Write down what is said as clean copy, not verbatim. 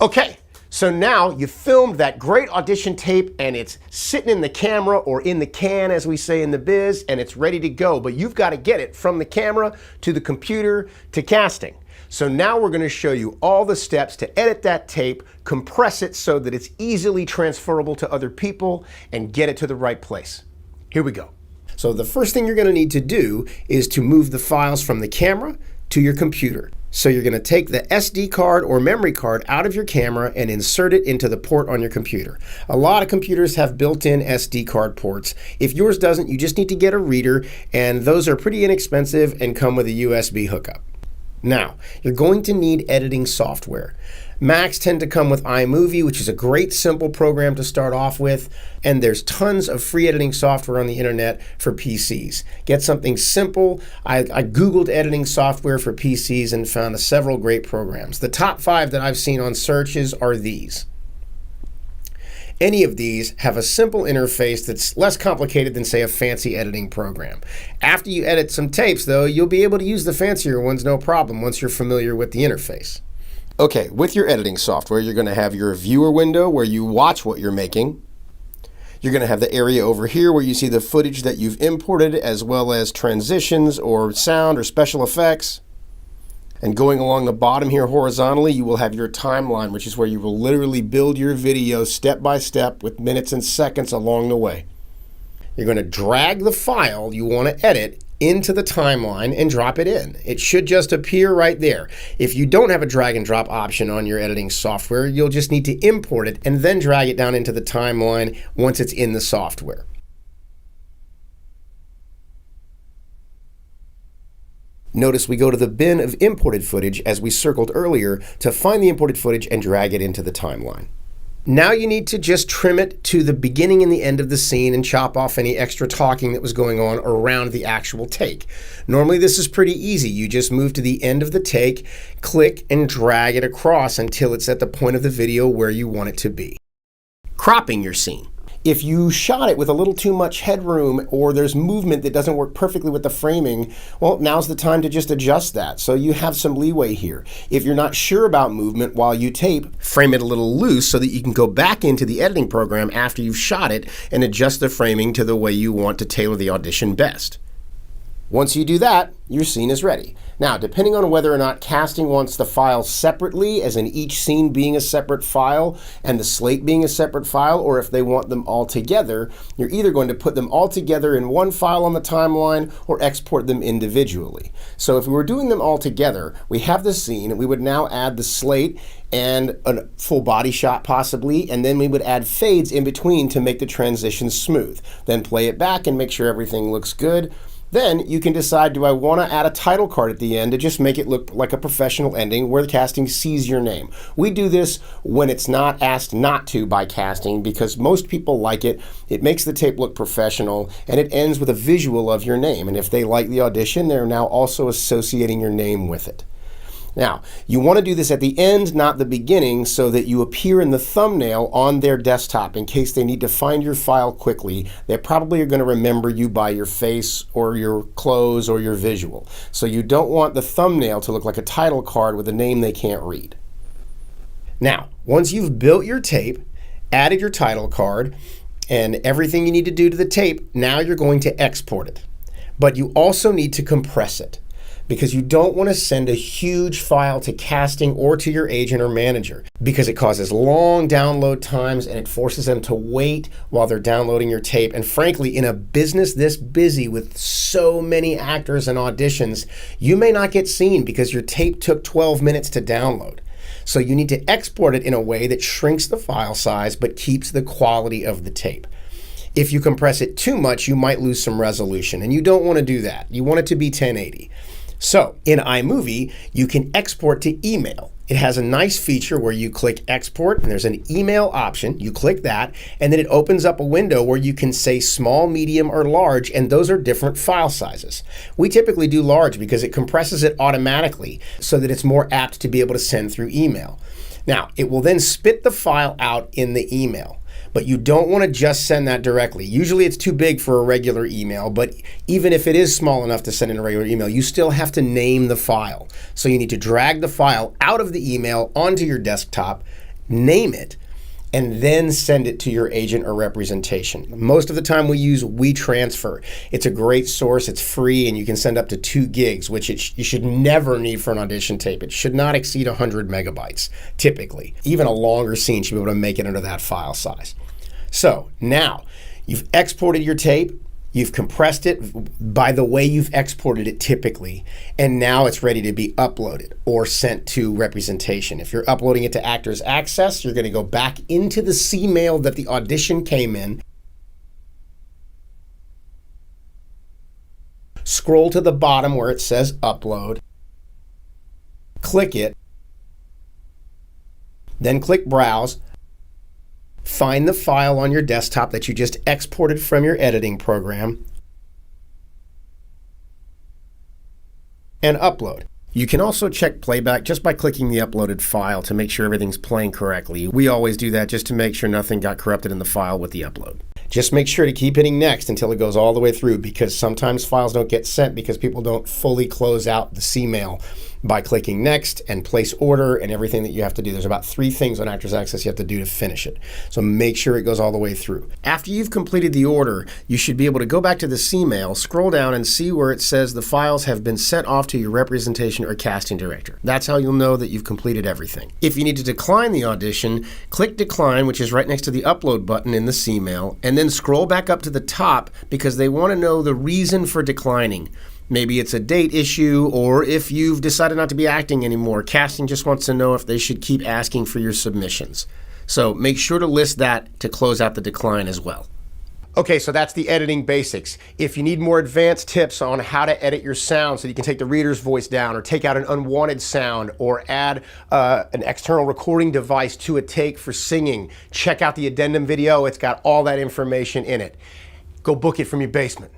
Okay, so now you filmed that great audition tape and it's sitting in the camera or in the can, as we say in the biz, and it's ready to go, but you've got to get it from the camera to the computer to casting. So now we're going to show you all the steps to edit that tape, compress it so that it's easily transferable to other people, and get it to the right place. Here we go. So the first thing you're going to need to do is to move the files from the camera to your computer. So you're going to take the SD card or memory card out of your camera and insert it into the port on your computer. A lot of computers have built-in SD card ports. If yours doesn't, you just need to get a reader, and those are pretty inexpensive and come with a USB hookup. Now, you're going to need editing software. Macs tend to come with iMovie, which is a great simple program to start off with, and there's tons of free editing software on the internet for PCs. Get something simple. I Googled editing software for PCs and found several great programs. The top 5 that I've seen on searches are these. Any of these have a simple interface that's less complicated than, say, a fancy editing program. After you edit some tapes, though, you'll be able to use the fancier ones no problem once you're familiar with the interface. Okay, with your editing software, you're going to have your viewer window where you watch what you're making. You're going to have the area over here where you see the footage that you've imported, as well as transitions or sound or special effects. And going along the bottom here horizontally, you will have your timeline, which is where you will literally build your video step by step with minutes and seconds along the way. You're going to drag the file you want to edit into the timeline and drop it in. It should just appear right there. If you don't have a drag and drop option on your editing software, you'll just need to import it and then drag it down into the timeline once it's in the software. Notice we go to the bin of imported footage, as we circled earlier, to find the imported footage and drag it into the timeline. Now you need to just trim it to the beginning and the end of the scene and chop off any extra talking that was going on around the actual take. Normally this is pretty easy. You just move to the end of the take, click, and drag it across until it's at the point of the video where you want it to be. Cropping your scene. If you shot it with a little too much headroom or there's movement that doesn't work perfectly with the framing, well, now's the time to just adjust that. So you have some leeway here. If you're not sure about movement while you tape, frame it a little loose so that you can go back into the editing program after you've shot it and adjust the framing to the way you want to tailor the audition best. Once you do that, your scene is ready. Now, depending on whether or not casting wants the files separately, as in each scene being a separate file and the slate being a separate file, or if they want them all together, you're either going to put them all together in one file on the timeline or export them individually. So if we were doing them all together, we have the scene, we would now add the slate and a full body shot possibly, and then we would add fades in between to make the transition smooth. Then play it back and make sure everything looks good. Then you can decide, do I want to add a title card at the end to just make it look like a professional ending where the casting sees your name. We do this when it's not asked not to by casting because most people like it. It makes the tape look professional, and it ends with a visual of your name. And if they like the audition, they're now also associating your name with it. Now, you want to do this at the end, not the beginning, so that you appear in the thumbnail on their desktop in case they need to find your file quickly. They probably are going to remember you by your face or your clothes or your visual. So you don't want the thumbnail to look like a title card with a name they can't read. Now, once you've built your tape, added your title card, and everything you need to do to the tape, now you're going to export it. But you also need to compress it, because you don't want to send a huge file to casting or to your agent or manager because it causes long download times and it forces them to wait while they're downloading your tape. And frankly, in a business this busy with so many actors and auditions, you may not get seen because your tape took 12 minutes to download. So you need to export it in a way that shrinks the file size but keeps the quality of the tape. If you compress it too much, you might lose some resolution, and you don't want to do that. You want it to be 1080. So in iMovie, you can export to email. It has a nice feature where you click export and there's an email option. You click that and then it opens up a window where you can say small, medium, or large, and those are different file sizes. We typically do large because it compresses it automatically so that it's more apt to be able to send through email. Now, it will then spit the file out in the email. But you don't want to just send that directly. Usually it's too big for a regular email, but even if it is small enough to send in a regular email, you still have to name the file. So you need to drag the file out of the email onto your desktop, name it, and then send it to your agent or representation. Most of the time we use WeTransfer. It's a great source, it's free, and you can send up to 2 gigs, which you should never need for an audition tape. It should not exceed 100 megabytes, typically. Even a longer scene should be able to make it under that file size. So now, you've exported your tape, you've compressed it by the way you've exported it typically, and now it's ready to be uploaded or sent to representation. If you're uploading it to Actors Access, you're going to go back into the C-mail that the audition came in, scroll to the bottom where it says Upload, click it, then click Browse. Find the file on your desktop that you just exported from your editing program and upload. You can also check playback just by clicking the uploaded file to make sure everything's playing correctly. We always do that just to make sure nothing got corrupted in the file with the upload. Just make sure to keep hitting next until it goes all the way through, because sometimes files don't get sent because people don't fully close out the C-mail by clicking next and place order and everything that you have to do. There's about 3 things on Actors Access you have to do to finish it. So make sure it goes all the way through. After you've completed the order, you should be able to go back to the C-mail, scroll down and see where it says the files have been sent off to your representation or casting director. That's how you'll know that you've completed everything. If you need to decline the audition, click Decline, which is right next to the Upload button in the C-mail, and then scroll back up to the top because they want to know the reason for declining. Maybe it's a date issue, or if you've decided not to be acting anymore. Casting just wants to know if they should keep asking for your submissions. So make sure to list that to close out the decline as well. Okay, so that's the editing basics. If you need more advanced tips on how to edit your sound so you can take the reader's voice down or take out an unwanted sound or add an external recording device to a take for singing, check out the addendum video. It's got all that information in it. Go book it from your basement.